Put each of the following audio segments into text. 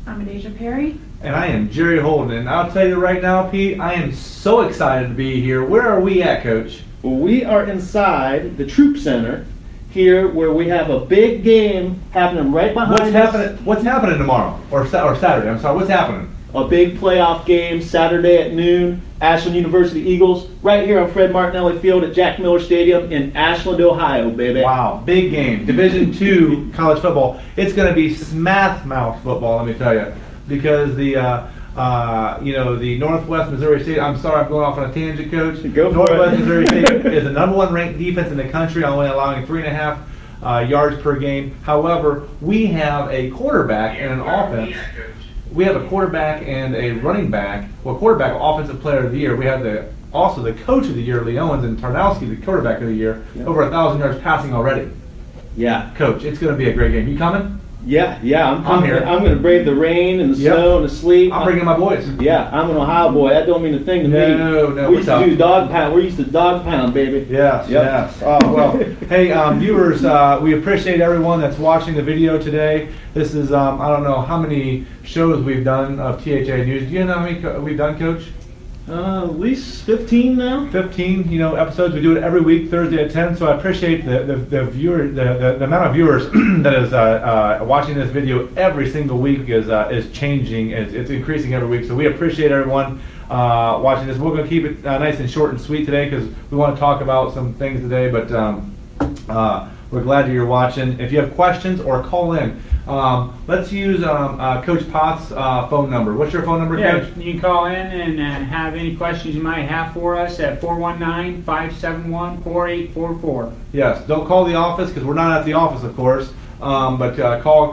I'm Adasia Perry. And I am Jerry Holden. And I'll tell you right now, Pete, I am so excited to be here. Where are we at, Coach? Well, we are inside the Troop Center here, where we have a big game happening right behind us. What's happening tomorrow or Saturday? I'm sorry. What's happening? A big playoff game Saturday at noon. Ashland University Eagles right here on Fred Martinelli Field at Jack Miller Stadium in Ashland, Ohio, baby. Wow, big game. Division II college football. It's going to be smash-mouth football, let me tell you, because the Northwest Missouri State. I'm sorry, I'm going off on a tangent, Coach. Go for Northwest it. Missouri State is the #1 ranked defense in the country, only allowing 3.5 yards per game. However, we have a quarterback and an offense. We have a quarterback and a running back. Well, quarterback, offensive player of the year. We have also the coach of the year, Lee Owens, and Tarnowski, the quarterback of the year. Yep. Over 1,000 yards passing already. Yeah. Coach, it's going to be a great game. You coming? Yeah, I'm here. I'm going to brave the rain and the snow and the sleet. I'm bringing my boys. Yeah, I'm an Ohio boy. That don't mean a thing to me. No, we used to do dog pound. We're used to dog pound, baby. Yes, Yep. yes. Oh, well, hey, viewers, we appreciate everyone that's watching the video today. This is, I don't know how many shows we've done of THA News. Do you know how many we've done, Coach? At least 15 now. 15, episodes. We do it every week, Thursday at 10. So I appreciate the viewer, the amount of viewers that is watching this video every single week is changing. It's increasing every week. So we appreciate everyone watching this. We're going to keep it nice and short and sweet today because we want to talk about some things today. But we're glad that you're watching. If you have questions or call in, let's use Coach Potts' phone number. What's your phone number, Yeah, Coach? you can call in and have any questions you might have for us at 419-571-4844. Yes, don't call the office because we're not at the office, of course. But call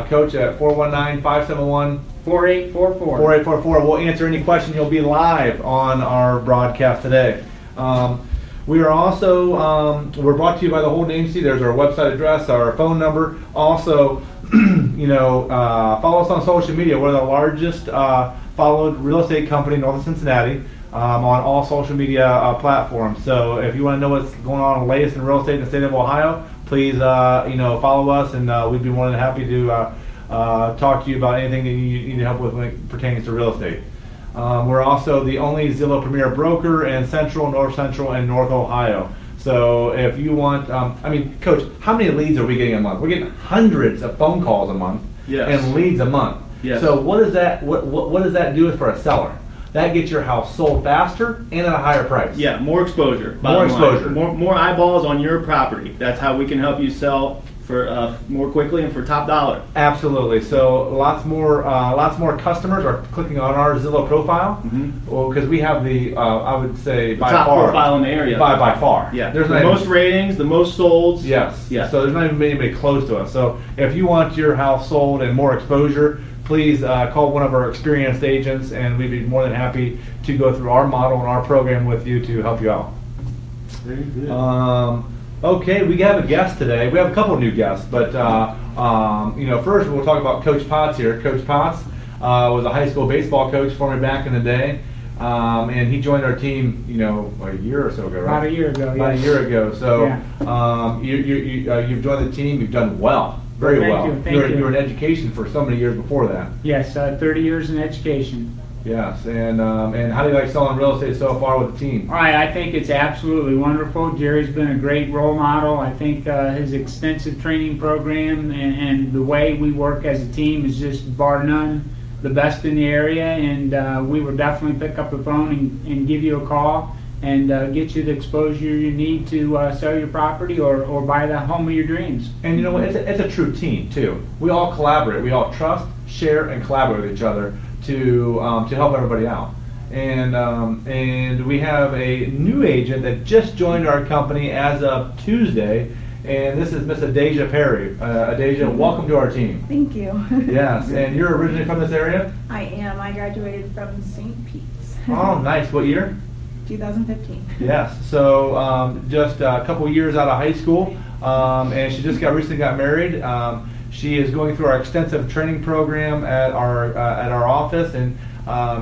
Coach at 419-571 4844. 4844. We'll answer any question. He'll be live on our broadcast today. We are also, we're brought to you by the Holden Agency. There's our website address, our phone number. Also, follow us on social media. We're the largest followed real estate company north of Cincinnati on all social media platforms. So if you want to know what's going on latest in real estate in the state of Ohio, please, follow us, and we'd be more than happy to talk to you about anything that you need help with when it pertains to real estate. We're also the only Zillow Premier broker in Central, North Central, and North Ohio. So if you want, Coach, how many leads are we getting a month? We're getting hundreds of phone calls a month and leads a month. Yes. So what does that what does that do for a seller? That gets your house sold faster and at a higher price. Yeah, more exposure. More exposure. More eyeballs on your property. That's how we can help you sell for more quickly and for top dollar. Absolutely. So lots more customers are clicking on our Zillow profile. Well, because we have the I would say The by top far profile in the area. by far. Yeah. There's the most ratings, the most solds. Yes. Yeah. So there's not even anybody close to us. So if you want your house sold and more exposure, please call one of our experienced agents, and we'd be more than happy to go through our model and our program with you to help you out. Very good. Okay, we have a guest today. We have a couple of new guests, but first we'll talk about Coach Potts here. Coach Potts was a high school baseball coach for me back in the day, and he joined our team, a year or so ago, right? About a year ago, About a yes. year ago. So Yeah. you've joined the team. You've done well, very Thank well. you, thank you you. were in education for so many years before that. Yes, 30 years in education. Yes, and how do you like selling real estate so far with the team? All right, I think it's absolutely wonderful. Jerry's been a great role model. I think his extensive training program and the way we work as a team is just bar none the best in the area, and we will definitely pick up the phone and give you a call and get you the exposure you need to sell your property or buy the home of your dreams. And you know what? It's a true team too. We all collaborate. We all trust, share, and collaborate with each other to help everybody out. And we have a new agent that just joined our company as of Tuesday, and this is Miss Adasia Perry. Adasia, welcome to our team. Thank you. Yes, and you're originally from this area? I am. I graduated from St. Pete's. Oh, nice. What year? 2015. Yes. So just a couple years out of high school, and she just recently got married. She is going through our extensive training program at our office, and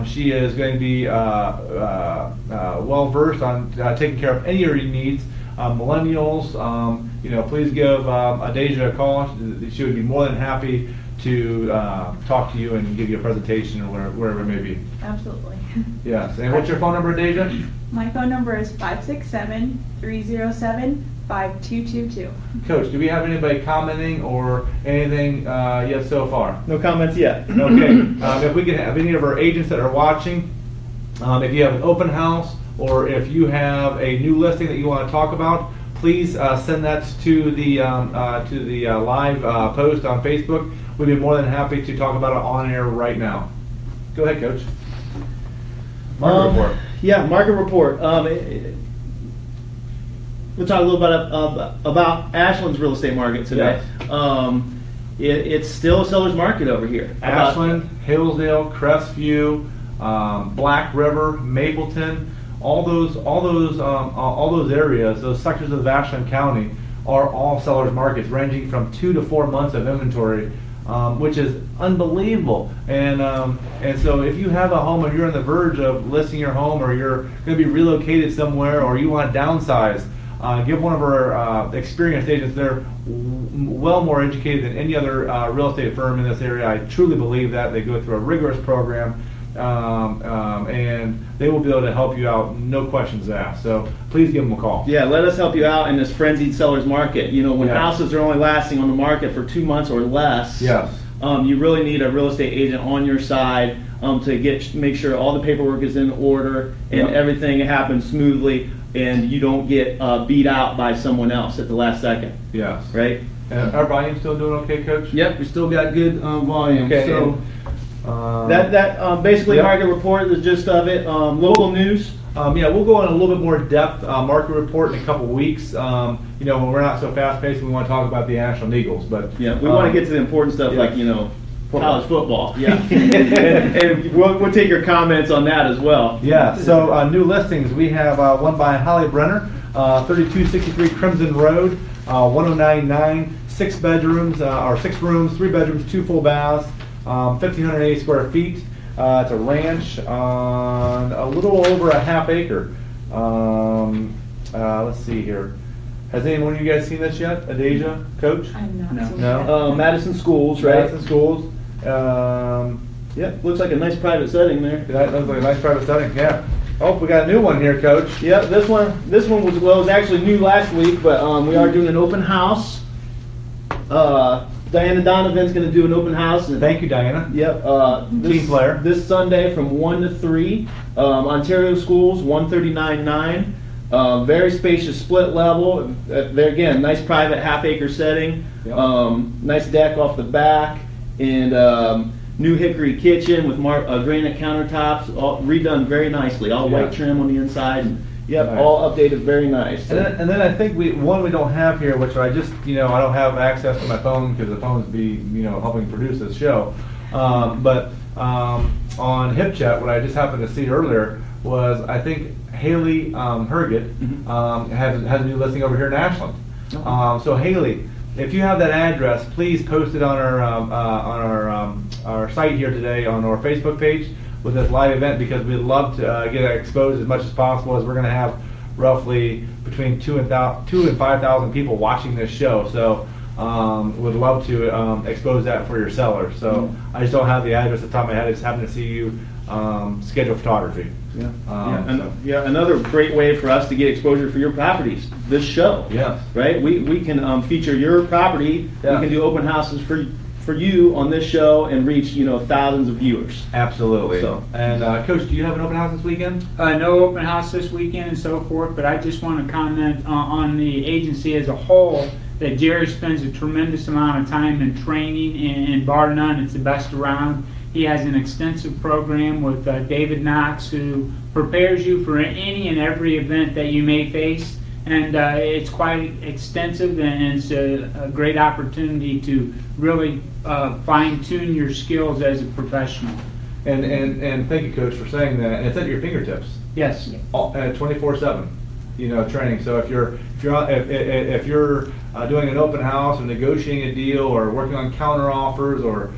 she is going to be well versed on taking care of any of your needs. Millennials, please give Adasia a call. She would be more than happy to talk to you and give you a presentation or wherever it may be. Absolutely. Yes. And what's your phone number, Deja? My phone number is 567-307-5222. Coach, do we have anybody commenting or anything yet so far? No comments yet. Okay. If we can have any of our agents that are watching, if you have an open house or if you have a new listing that you want to talk about, please send that to the live post on Facebook. We'd be more than happy to talk about it on air right now. Go ahead, Coach. Market report. Yeah, market report. We'll talk a little bit about Ashland's real estate market today. Yes. It's still a seller's market over here. Ashland, Hillsdale, Crestview, Black River, Mapleton, all those areas, those sectors of Ashland County are all sellers markets, ranging from 2 to 4 months of inventory, which is unbelievable. And so if you have a home and you're on the verge of listing your home, or you're going to be relocated somewhere, or you want to downsize, give one of our experienced agents. They're well more educated than any other real estate firm in this area. I truly believe that. They go through a rigorous program, and they will be able to help you out, no questions asked. So please give them a call. Yeah, let us help you out in this frenzied seller's market. You know, when houses are only lasting on the market for 2 months or less, Yes. You really need a real estate agent on your side to make sure all the paperwork is in order and everything happens smoothly, and you don't get beat out by someone else at the last second. Yes. Right? And our volume still doing okay, Coach? Yep, we still got good volume. Okay. So And, that basically market report, the gist of it. Local news. Yeah, we'll go in a little bit more depth market report in a couple weeks. You know, when we're not so fast paced, we want to talk about the Ashland Eagles. But Yeah, we want to get to the important stuff like, you know, college football. Yeah. and we'll take your comments on that as well. Yeah, so new listings. We have one by Holly Brenner, 3263 Crimson Road, 1099, 6 bedrooms, or 6 rooms, 3 bedrooms, 2 full baths, 1,580 square feet. It's a ranch on a little over a half acre. Let's see here. Has anyone of you guys seen this yet? Adeja, Coach? I'm not seeing No? that. Madison Schools, right? Madison Schools. Yep, looks like a nice private setting there. That looks like a nice private setting, yeah. Oh, we got a new one here, Coach. Yep, this one was actually new last week, but we are doing an open house. Diana Donovan's going to do an open house. Thank you, Diana. Yep. Team player. This Sunday from 1 to 3. Ontario Schools, 139.9. Very spacious split level. There again, nice private half-acre setting. Yep. Nice deck off the back, and new hickory kitchen with granite countertops, all redone very nicely. All white trim on the inside. And, yep, Nice. all updated very nice. And then I think we don't have here, which I just, I don't have access to my phone because the phone's helping produce this show. But on HipChat, what I just happened to see earlier was, I think Haley Herget has a new listing over here in Ashland. So Haley, if you have that address, please post it on our site here today on our Facebook page with this live event, because we'd love to get it exposed as much as possible, as we're going to have roughly between 2,000 and 5,000 people watching this show. So would love to expose that for your seller. So I just don't have the address at the top of my head. I just happen to see you schedule photography. Another great way for us to get exposure for your properties, this show. Yes. Right? We can feature your property. Yeah. We can do open houses for you on this show and reach thousands of viewers. Absolutely. So. And Coach, do you have an open house this weekend? No open house this weekend and so forth, but I just want to comment on the agency as a whole, that Jerry spends a tremendous amount of time in training, and bar none, it's the best around. He has an extensive program with David Knox, who prepares you for any and every event that you may face, and it's quite extensive, and it's a great opportunity to really fine-tune your skills as a professional. And thank you, Coach, for saying that. And it's at your fingertips. Yes. 24/7. Training. So if you're doing an open house or negotiating a deal or working on counter offers or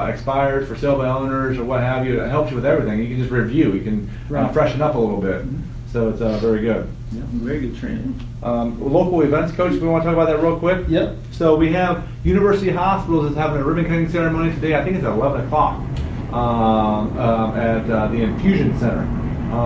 expires for sale by owners or what have you, it helps you with everything. You can just review. You can freshen up a little bit. So it's very good. Yeah, very good training. Local events, Coach, we want to talk about that real quick? Yep. So we have University Hospitals is having a ribbon cutting ceremony today. I think it's at 11 o'clock at the Infusion Center.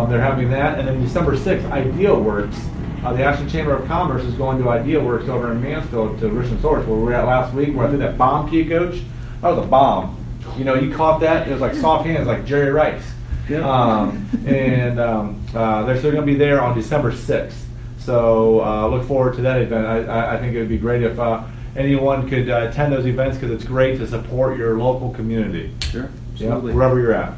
They're having that. And then December 6th, Idea Works. The Ashland Chamber of Commerce is going to Idea Works over in Mansfield to Richmond Source, where we were at last week, where I threw that bomb to you, Coach. That was a bomb. You know, you caught that. It was like soft hands, like Jerry Rice. Yeah. They're still going to be there on December 6th. So look forward to that event. I think it would be great if anyone could attend those events, because it's great to support your local community. Sure. Yeah, Absolutely. wherever you're at.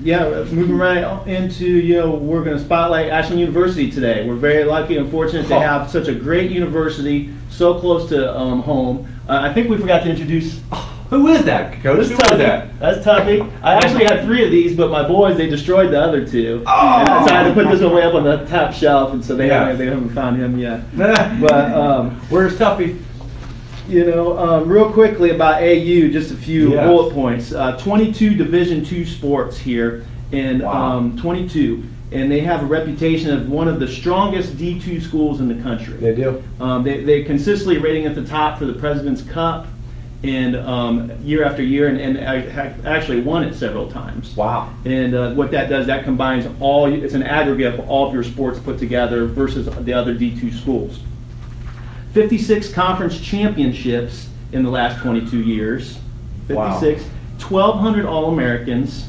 Yeah, moving right into, we're going to spotlight Ashland University today. We're very lucky and fortunate to have such a great university so close to home. I think we forgot to introduce. Who is that, Coach? Who is that? That's Tuffy. I actually had 3 of these, but my boys, they destroyed the other 2. Oh! And so I had to put this one way up on the top shelf, and so they Yes. haven't found him yet. But Where's Tuffy? real quickly about AU, just a few Yes. bullet points. 22 Division II sports here, and Wow. 22, and they have a reputation of one of the strongest D2 schools in the country. They do. They're consistently rating at the top for the President's Cup, and year after year, and actually won it several times. Wow. And what that does, that combines it's an aggregate of all of your sports put together versus the other D2 schools. 56 conference championships in the last 22 years. 56. Wow. 1,200 All-Americans,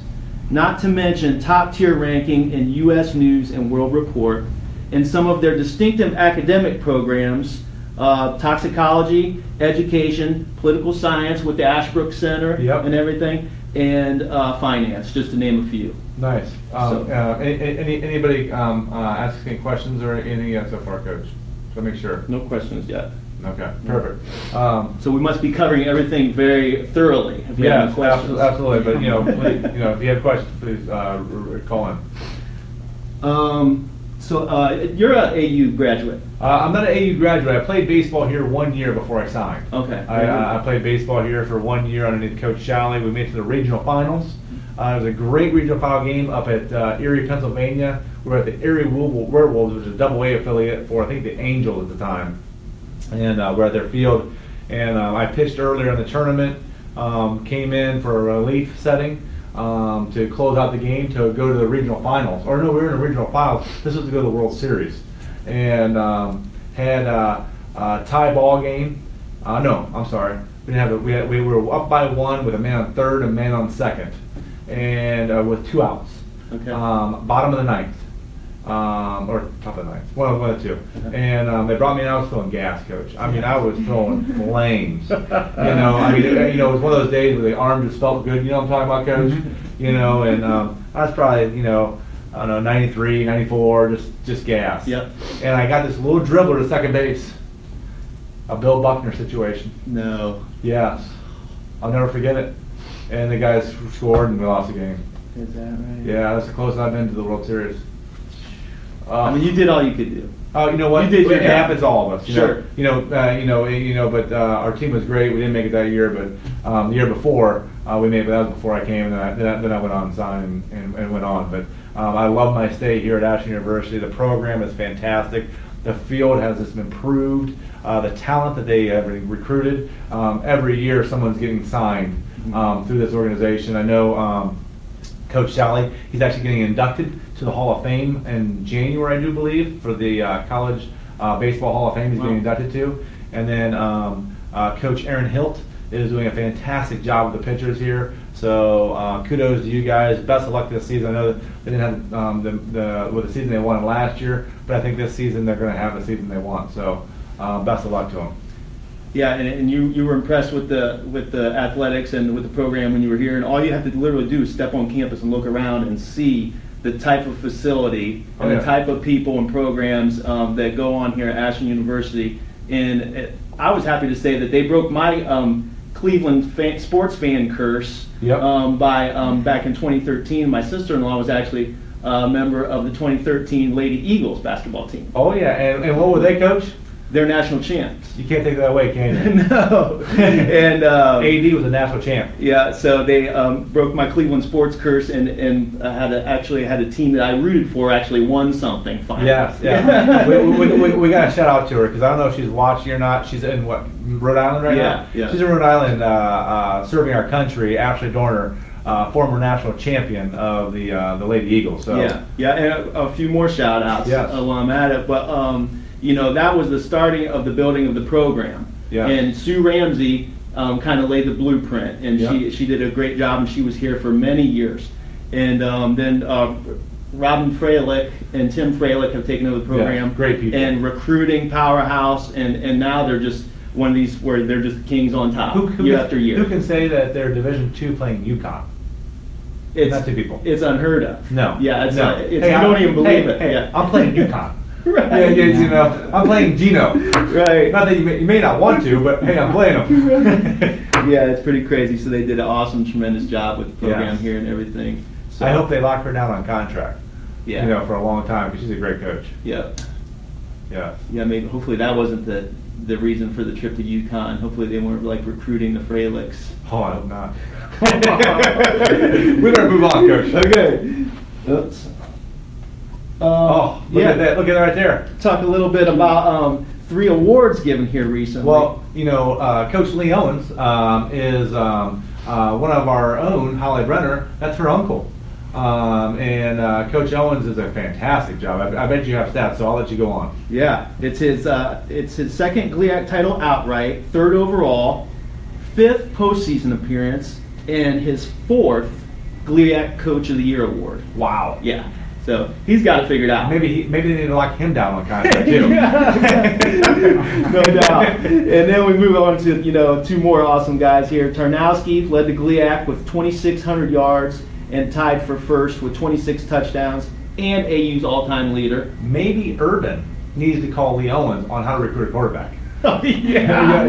not to mention top-tier ranking in U.S. News and World Report, and some of their distinctive academic programs, toxicology, education, political science with the Ashbrook Center Yep. and everything, and finance, just to name a few. Nice. Anybody ask any questions or anything yet so far, Coach? So make sure. No questions yet. Okay, perfect. So we must be covering everything very thoroughly. If you have any Yes, questions. absolutely. But please, if you have questions, please call in. You're an AU graduate. I'm not an AU graduate. I played baseball here 1 year before I signed. Okay. I played baseball here for 1 year underneath Coach Shalley. We made it to the regional finals. It was a great regional final game up at Erie, Pennsylvania. We were at the Erie Werewolves, which is a Double-A affiliate for, I think, the Angels at the time. And we're at their field. And I pitched earlier in the tournament, came in for a relief setting to close out the game to go to the regional finals. Or no, we were in the regional finals. This was to go to the World Series. And had a tie ball game. No, I'm sorry. We didn't have we were up by 1 with a man on third and a man on second, and with 2 outs. Okay. Bottom of the ninth, or top of the ninth, one of the 2. And they brought me in. I was throwing gas, Coach. I mean, I was throwing flames. It was one of those days where the arm just felt good. You know what I'm talking about, Coach? And I was probably, I don't know, 93, 94, just gas. Yep. And I got this little dribbler to second base. A Bill Buckner situation. No. Yes. I'll never forget it. And the guys scored and we lost the game. Is that right? Yeah, that's the closest I've been to the World Series. I mean, you did all you could do. Oh, you know what? You did your it job. happens to all of us. Sure. But our team was great. We didn't make it that year, but the year before we made it. But that was before I came, and then I went on and signed and went on. But I love my stay here at Ashland University. The program is fantastic. The field has just improved. The talent that they have recruited, every year someone's getting signed through this organization. I know Coach Shalley, he's actually getting inducted to the Hall of Fame in January, I do believe, for the College Baseball Hall of Fame he's getting inducted to. And then Coach Aaron Hilt is doing a fantastic job with the pitchers here. So kudos to you guys. Best of luck this season. I know that they didn't have the season they wanted last year, but I think this season they're going to have the season they want. So best of luck to them. Yeah, and you were impressed with the athletics and with the program when you were here, and all you have to literally do is step on campus and look around and see the type of facility and the type of people and programs that go on here at Ashland University. And I was happy to say that they broke my Cleveland sports fan curse by back in 2013. My sister-in-law was actually a member of the 2013 Lady Eagles basketball team. Oh yeah, and what were they, Coach? they're national champs. You can't take that away, can you? No. And AD was a national champ. yeah, so they broke my Cleveland sports curse and actually had a team that I rooted for actually won something finally. Yes, yeah. we got to shout out to her because I don't know if she's watching or not. She's in what, Rhode Island right now? Yeah. She's in Rhode Island serving our country. Ashley Dorner, former national champion of the Lady Eagles. So Yeah, and a few more shout outs Yes. while I'm at it. But that was the starting of the building of the program. Yeah. And Sue Ramsey kind of laid the blueprint, and Yeah. she did a great job, and she was here for many years. And then Robin Freilich and Tim Freilich have taken over the program. Yeah, great people. And recruiting powerhouse, and now they're just one of these where they're just kings on top year after year. Who can say that they're Division II playing UConn? It's Not two people. It's unheard of. No. Yeah, it's no. not, you don't even believe it. Hey, Yeah. I'm playing UConn. Right. Yeah, I'm playing Gino. Right. Not that you may not want to, but hey, I'm playing him. Yeah, it's pretty crazy. So they did an awesome, tremendous job with the program Yes. here and everything. So, I hope they lock her down on contract. Yeah. For a long time because she's a great coach. Yeah. Yeah. Yeah. Maybe. Hopefully that wasn't the reason for the trip to UConn. Hopefully they weren't like recruiting the Freilichs. Oh, I hope not. We better move on, Coach. Okay. Oops. Oh, look at that! Look at that right there. Talk a little bit about 3 awards given here recently. Well, Coach Lee Owens is one of our own, Holly Brenner. That's her uncle. And Coach Owens is a fantastic job. I bet you have stats, so I'll let you go on. Yeah, it's his second GLIAC title outright, 3rd overall, 5th postseason appearance, and his 4th GLIAC Coach of the Year award. Wow. Yeah, so he's got it figured out. Maybe they need to lock him down on contract too. No doubt. And then we move on to 2 more awesome guys here. Tarnowski led the GLIAC with 2,600 yards and tied for first with 26 touchdowns and AU's all-time leader. Maybe Urban needs to call Lee Owens on how to recruit a quarterback. Oh, yeah.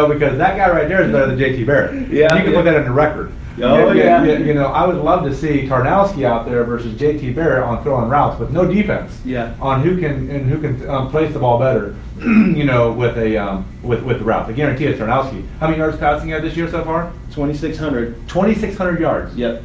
Because that guy right there is better than JT Barrett. Yeah, You can put that in the record. Oh, yeah. I would love to see Tarnowski out there versus JT Barrett on throwing routes with no defense. Yeah. On who can place the ball better, with the routes. I guarantee it's Tarnowski. How many yards passing you had this year so far? 2,600. 2,600 yards. Yep.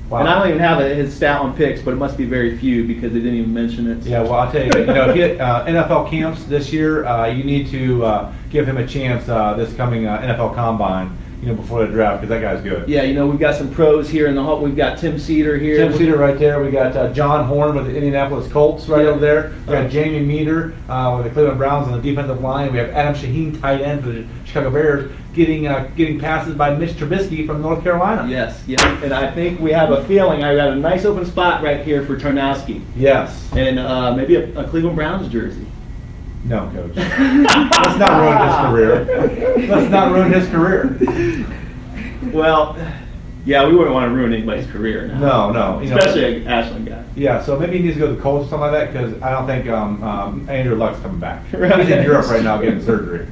Wow. And I don't even have his stat on picks, but it must be very few because they didn't even mention it. Yeah, well, I'll tell you, if you get NFL camps this year, you need to give him a chance this coming NFL Combine, before the draft, because that guy's good. Yeah, we've got some pros here in the hall. We've got Tim Cedar here. Tim Cedar right there. We got John Horn with the Indianapolis Colts right over there. We got Jamie Meter with the Cleveland Browns on the defensive line. We have Adam Shaheen, tight end for the Chicago Bears, getting passes by Mitch Trubisky from North Carolina. Yes, yeah. And I think we have a feeling I got a nice open spot right here for Tarnowski. Yes. And maybe a Cleveland Browns jersey. No, Coach. Let's not ruin his career. Let's not ruin his career. Well, yeah, we wouldn't want to ruin anybody's career now. No. Especially an Ashland guy. Yeah, so maybe he needs to go to the Colts or something like that, because I don't think Andrew Luck's coming back. Right. He's in Europe right now getting surgery.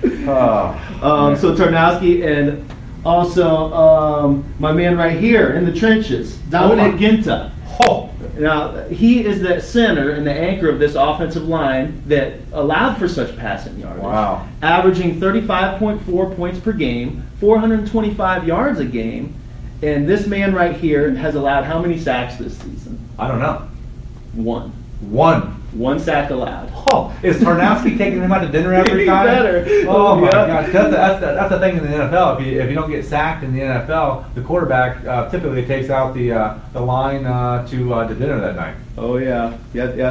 So Tarnowski, and also my man right here in the trenches, Dominic Ginta. Oh. Now, he is the center and the anchor of this offensive line that allowed for such passing yardage. Wow. Averaging 35.4 points per game, 425 yards a game, and this man right here has allowed how many sacks this season? I don't know. 1. 1 sack allowed. Oh, is Tarnowski taking him out to dinner every time? Better. Oh my Yeah. gosh, that's the thing in the NFL. If you don't get sacked in the NFL, the quarterback typically takes out the line to dinner that night. Oh yeah.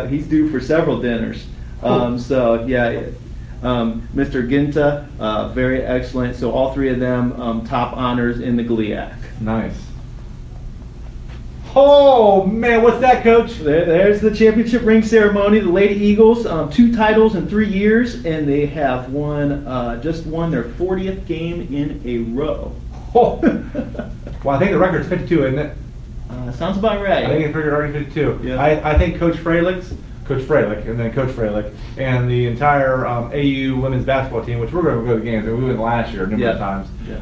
He's due for several dinners. Mr. Ginta, very excellent. So all 3 of them top honors in the GLIAC. Nice. Oh man, what's that, Coach? There's the championship ring ceremony. The Lady Eagles, 2 titles in 3 years, and they have just won their 40th game in a row. Oh. Well, I think the record's 52, isn't it? Sounds about right. I think it's already 52. Yeah. I think Coach Freilich, and then Coach Freilich, and the entire AU women's basketball team, which we're going to go to the games, and we went last year numerous times. Yeah.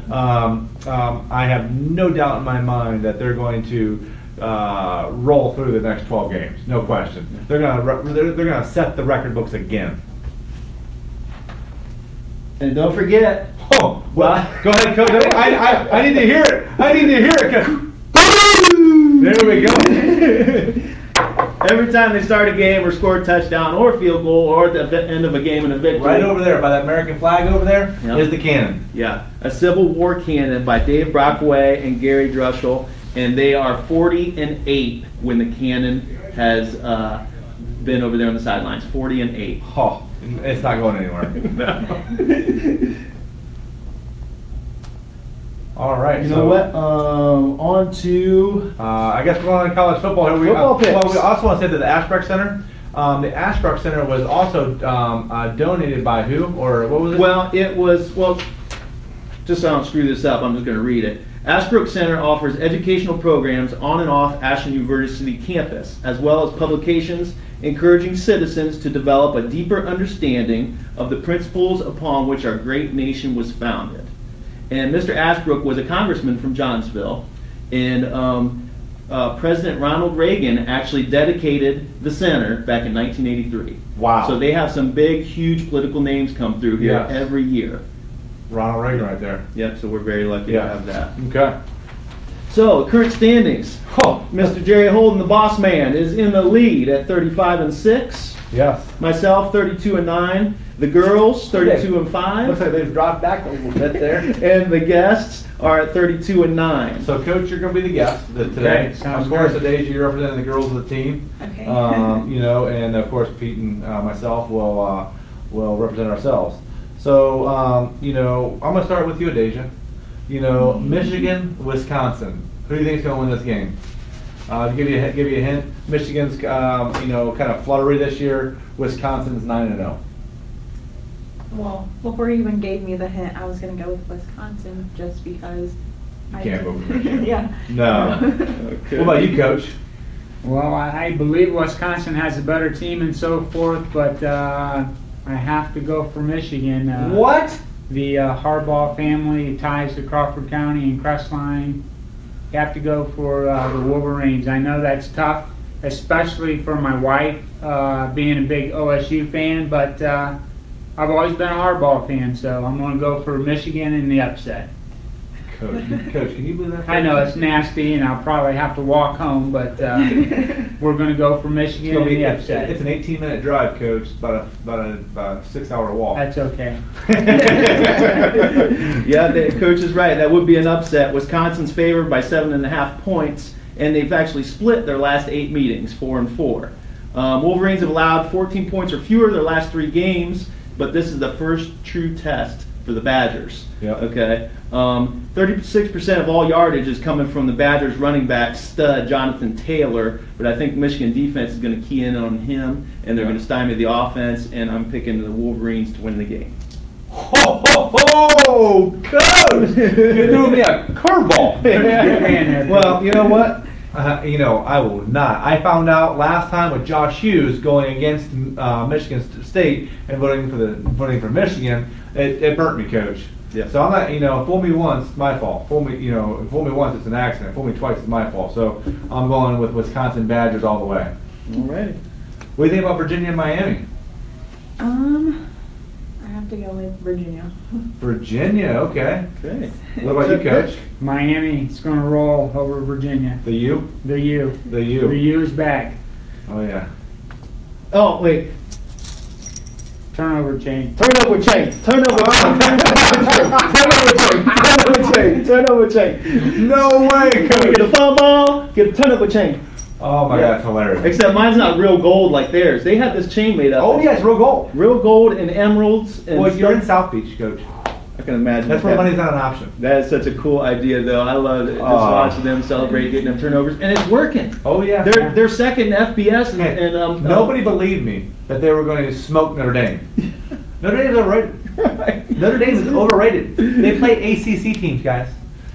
I have no doubt in my mind that they're going to roll through the next 12 games, no question. They're gonna set the record books again. And don't forget, Oh, well, go ahead, coach. I need to hear it. I need to hear it. There we go. every time they start a game or score a touchdown or a field goal or at the end of a game and a victory. Right over there by that American flag over there is the cannon. Yeah, a Civil War cannon by Dave Brockway and Gary Druschel, and they are 40-8 when the cannon has been over there on the sidelines. 40-8. Oh, it's not going anywhere. No. All right. You know what? On to I guess we're going to college football here. Football picks. Well, we also want to say that the Ashbrook Center. The Ashbrook Center was also donated by who, or what was it? Well, it was, just so I don't screw this up, I'm just going to read it. Ashbrook Center offers educational programs on and off Ashland University campus, as well as publications encouraging citizens to develop a deeper understanding of the principles upon which our great nation was founded. And Mr. Ashbrook was a congressman from Johnsville, and President Ronald Reagan actually dedicated the center back in 1983. Wow. So they have some big, huge political names come through here Yes. every year. Ronald Reagan right there. Yep, so we're very lucky to have that. Okay. So, current standings. Oh, Mr. Jerry Holden, the boss man, is in the lead at 35-6. yes. Myself, 32-9. The girls, 32-5. Looks like they've dropped back a little bit there. And the guests are at 32-9. So, Coach, you're going to be the guest today. Okay, sounds Of course, good. Daisy, you're representing the girls of the team. Okay. You know, and of course, Pete and myself will represent ourselves. So, you know, I'm going to start with you, Adasia. You know, Michigan, Wisconsin. Who do you think is going to win this game? To give you a hint, Michigan's you know, kind of fluttery this year. Wisconsin's 9-0. Well, before you even gave me the hint, I was going to go with Wisconsin just because. You can't vote for Michigan. Yeah. No. Okay. What about you, Coach? Well, I believe Wisconsin has a better team and so forth, but I have to go for Michigan. What? The Harbaugh family ties to Crawford County and Crestline. You have to go for the Wolverines. I know that's tough, especially for my wife, being a big OSU fan, but I've always been a Harbaugh fan, so I'm going to go for Michigan in the upset. Coach, can you believe that? I know it's nasty, and I'll probably have to walk home, but we're going to go for Michigan in the upset. It's an 18-minute drive, Coach. About a 6-hour walk. That's okay. Yeah, the coach is right. That would be an upset. Wisconsin's favored by 7.5 points, and they've actually split their last 8 meetings, 4-4. Wolverines have allowed 14 points or fewer their last 3 games, but this is the first true test for the Badgers. Yep. Okay. 36% of all yardage is coming from the Badgers running back stud Jonathan Taylor, but I think Michigan defense is going to key in on him, and they're going to stymie the offense, and I'm picking the Wolverines to win the game. Ho, ho, ho! Coach! You threw me a curveball. Well, you know what? You know, I will not. I found out last time with Josh Hughes going against Michigan State and voting for Michigan, it burnt me, Coach. Yeah. So I'm not, you know, fool me once, it's my fault. Fool me once, it's an accident. Fool me twice, it's my fault. So I'm going with Wisconsin Badgers all the way. All right. What do you think about Virginia and Miami? I have to go with Virginia. Virginia, okay. Okay. What about you, Coach? Miami is going to roll over Virginia. The U? The U. The U. The U is back. Oh, yeah. Oh, wait. Turnover chain. Turnover chain. Turnover chain. Turnover chain. No way, Coach. Get a foul ball. Get a turnover chain. Oh, my God, that's hilarious. Except mine's not real gold like theirs. They had this chain made up. Oh, yeah, it's real gold. Real gold and emeralds. And Well, you're in stuff. South Beach, Coach. I can imagine. That's where money's not an option. That is such a cool idea, though. I love it. Just Oh. watching them celebrate, getting them turnovers, and it's working. Oh, yeah. They're second in FBS, and Nobody believed me that they were going to smoke Notre Dame. Notre Dame is overrated. Notre Dame is overrated. They play ACC teams, guys.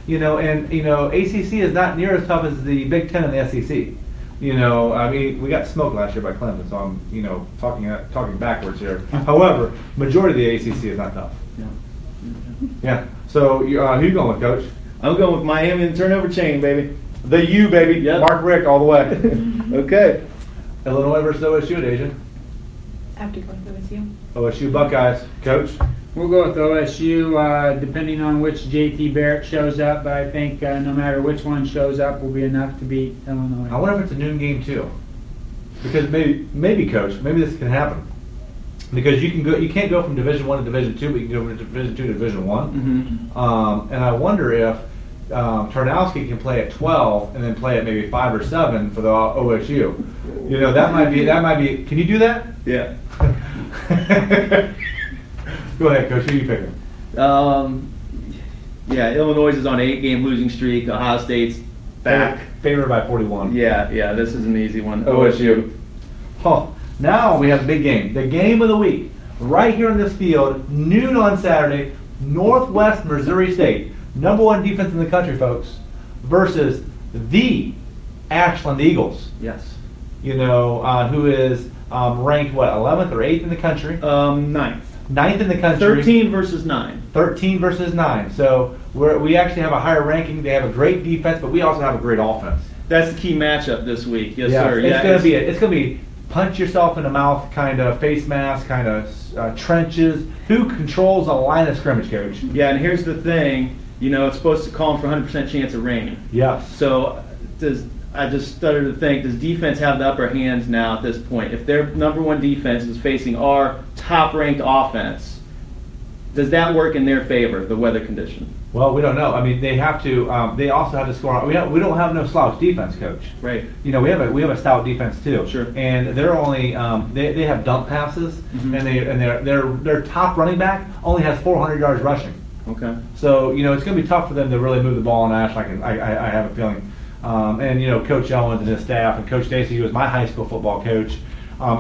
You know, and you know, ACC is not near as tough as the Big Ten and the SEC. You know, I mean, we got smoked last year by Clemson, so I'm, you know, talking backwards here. However, majority of the ACC is not tough. Yeah. So, who you going with, Coach? I'm going with Miami and turnover chain, baby. The U, baby. Yep. Mark Richt all the way. Okay. Illinois versus OSU, Asian. I have to go with OSU. OSU Buckeyes, Coach. We'll go with OSU, depending on which JT Barrett shows up, but I think no matter which one shows up will be enough to beat Illinois. I wonder if it's a noon game too, because maybe coach, maybe this can happen. Because you can't go from Division I to Division II, but you can go from Division II to Division I. Mm-hmm. And I wonder if Tarnowski can play at 12 and then play at maybe 5 or 7 for the OSU. You know, that might be. Can you do that? Yeah. Go ahead, coach. Who are you picking? Yeah, Illinois is on an 8-game losing streak. Ohio State's back. Favored by 41. Yeah, this is an easy one. OSU. Oh, now we have the big game. The game of the week. Right here in this field, noon on Saturday, Northwest Missouri State, #1 defense in the country, folks, versus the Ashland Eagles. Yes. You know, who is ranked, what, 11th or 8th in the country? 9th. 9th in the country. 13 versus 9. 13 versus 9. So we actually have a higher ranking. They have a great defense, but we also have a great offense. That's the key matchup this week. Yes, sir. It's going to be punch yourself in the mouth kind of face mask, kind of trenches. Who controls the line of scrimmage, coach? Yeah, and here's the thing. You know, it's supposed to call for 100% chance of rain. Yes. So I just started to think, does defense have the upper hands now at this point? If their #1 defense is facing our top-ranked offense, does that work in their favor, the weather condition? Well, we don't know. I mean, they have to. They also have to score. We don't have no slouch defense, coach. Right. You know, we have a stout defense too. Sure. And they're only they have dump passes, Mm-hmm. and their top running back only has 400 yards rushing. Okay. So you know it's going to be tough for them to really move the ball in Ashland. I have a feeling. And you know, Coach Owens and his staff, and Coach Stacy, who was my high school football coach,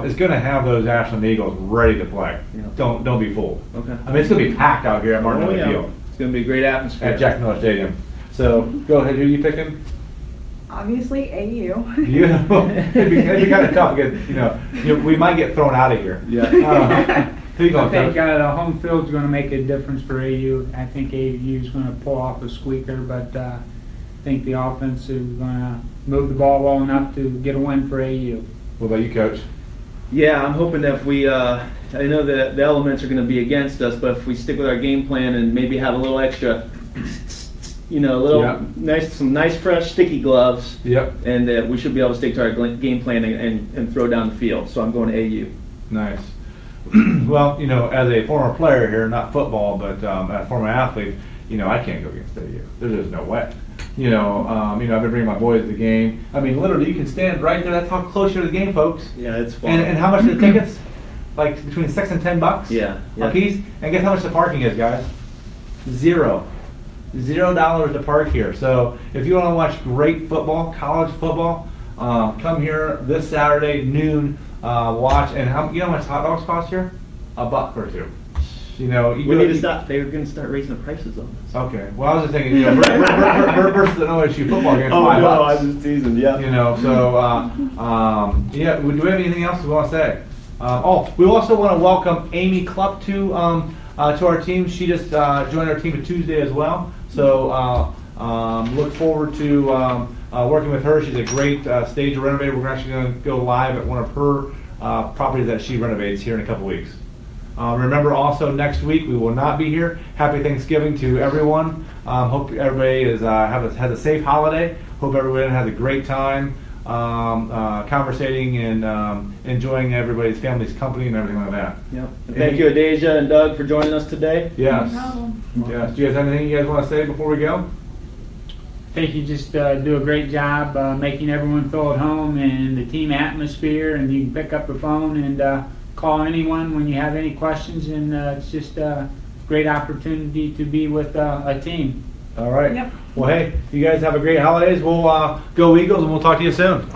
is going to have those Ashland Eagles ready to play. Yeah. Don't be fooled. Okay. I mean, it's going to be packed out here at Martin Luther Field It's going to be a great atmosphere. at Jack Miller Stadium. So go ahead. Who are you picking? Obviously, AU. You know, it'd be kind of tough because you know we might get thrown out of here. Yeah. Who you I going, think Coach? the home field's going to make a difference for AU. I think AU is going to pull off a squeaker, but I think the offense is going to move the ball well enough to get a win for AU. What about you, Coach? Yeah, I'm hoping that if we, I know that the elements are going to be against us, but if we stick with our game plan and maybe have a little extra, you know, some nice fresh sticky gloves, Yep. and that we should be able to stick to our game plan and throw down the field. So I'm going to AU. Nice. Well, you know, as a former player here, not football, but a former athlete, you know, I can't go against AU. There's just no way. You know, I've been bringing my boys to the game. I mean, literally, you can stand right there. That's how close you're to the game, folks. Yeah, it's fun. And how much are the tickets? Like between $6 and $10. Yeah. A piece. And guess how much the parking is, guys? $0 to park here. So if you want to watch great football, college football, come here this Saturday noon. Watch. And you know how much hot dogs cost here? $1 or $2. You know, We need to stop. They're going to start raising the prices on us. Okay. Well, I was just thinking, you know, versus an OSU football game, $5. I was just teasing. Yeah. You know, so yeah. Do we have anything else we want to say? We also want to welcome Amy Klupp to our team. She just joined our team Tuesday as well. So look forward to working with her. She's a great stage renovator. We're actually going to go live at one of her properties that she renovates here in a couple weeks. Remember also next week we will not be here. Happy Thanksgiving to everyone. Hope everybody has a safe holiday. Hope everyone has a great time conversating and enjoying everybody's family's company and everything like that. Yep. And thank you, Adasia and Doug, for joining us today. Yes. No problem. Yes. Do you guys have anything you guys want to say before we go? I think you just do a great job making everyone feel at home and the team atmosphere, and you can pick up the phone and call anyone when you have any questions, and it's just a great opportunity to be with a team. All right. Yep. Well, hey, you guys have a great holidays. We'll go Eagles, and we'll talk to you soon.